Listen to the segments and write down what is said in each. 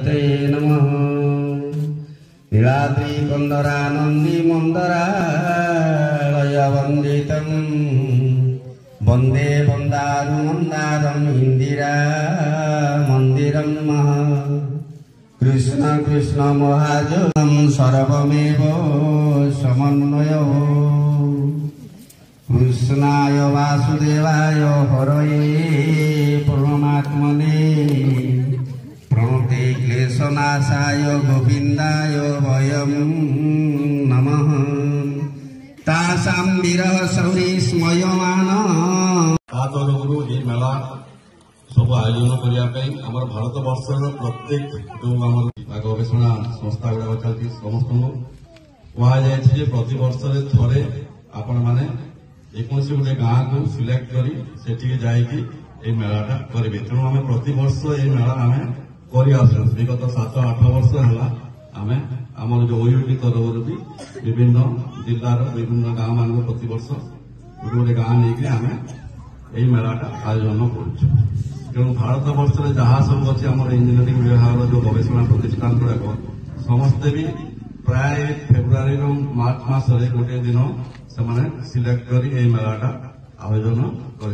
ते नमः। नीलाद्रि कंदरानंदी मंदरालय वंदितं वंदे वंदारु मंदारम इंदिरा मंदिरं महा। कृष्ण कृष्ण महाजनं सर्वमेव समन्वयो कृष्णाय वासुदेवाय हरये परमात्मने प्रणते क्लेशनाशाय गोविंदाय वयं नमः। तासां विरह सौरी स्मयमान गुरु ये मेला सब आयोजन करने भारत वर्षर प्रत्येक जो गवेषणा संस्था गुड़ाक चलती समस्त कहुए प्रति वर्ष थे आपण मैंने जेकोसी गोटे गाँ को सिलेक्ट कर मेलाटा करेंगे। तेणु आम प्रति वर्ष ये मेला आम कर विगत 7-8 वर्ष है आम जो ओयूटी तरफ भी विभिन्न जिलार विभिन्न गाँव मान प्रति वर्ष गोटे गोटे गाँ नहीं आम यही मेलाटा आयोजन करुँ। तेणु भारत वर्ष जहाँ सब अच्छे आम इंजीनियरिंग विभाग जो गवेषणा प्रतिष्ठान गुड़ाक समस्ते भी प्राय फेब्रुआरी मार्च मसरे गोटे दिन से सिलेक्ट कर मेलाटा आयोजन कर।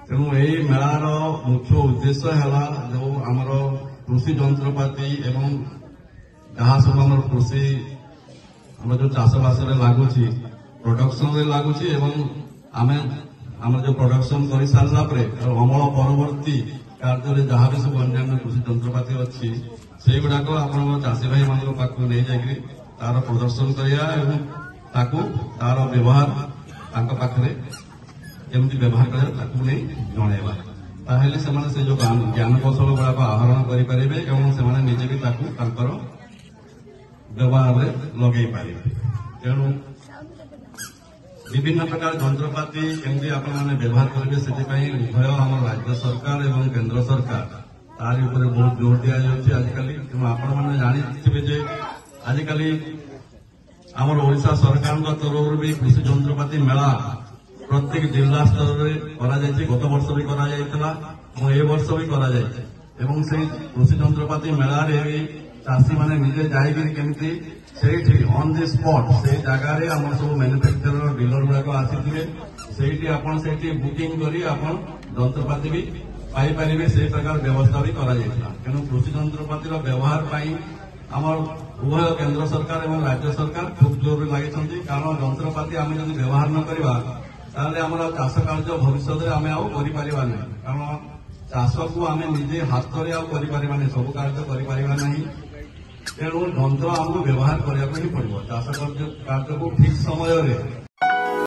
तेणु यही मेलार मुख्य उद्देश्य है जो आमर कृषि जंत्रपाति एवं जहाँ सब आम कृषि आम जो चाषबास लगुच प्रोडक्शन लगुच आम आम जो प्रोडक्शन कर सारा अमल परवर्ती कार्य जहाँ भी सब अन्य कृषि जंत्रपाति अच्छी से गुड़ाक आप चाषी भाई मान पाक नहीं जाकि तार प्रदर्शन करा तार व्यवहार पाखे केमती व्यवहार नहीं जनवा ताहले से जो ज्ञान कौशल गुड़ाक आहरण करेंगे और निजे भी व्यवहार लगे पारे। तेणु विभिन्न प्रकार जंत्रपाति केमती आपने व्यवहार करेंगे से उभय आम राज्य सरकार और केंद्र सरकार तार बहुत जोर दि जाए आजिकल। तेणु आपण मैंने जानी आजिकल आमर ओडिशा सरकार तरफ भी कृषि जंत्रपाति मेला प्रत्येक जिला स्तर में गत वर्ष भी वर्ष भी कृषि जंत्रपाति मेला चाषी मैंने निजे जाकि ऑन दि स्पॉट से जगह आम सब मैन्युफैक्चरर डीलर गुड़ाक आसी से बुकिंग कर जंत्रपाति भी पाइपर से प्रकार व्यवस्था भी करा। तेणु कृषि जंत्रपातिर व्यवहार आम उभय केंद्र सरकार और राज्य सरकार खूब जोर लगे कारण जंत्रपाति आम जब व्यवहार न करवा चाष कार्य भविष्य में आम आना कारण चाष को आम निजे हाथ में आना सब कार्य करना। तेणु जंत्र आमको व्यवहार करने ही पड़ो चाष कार्य को ठीक समय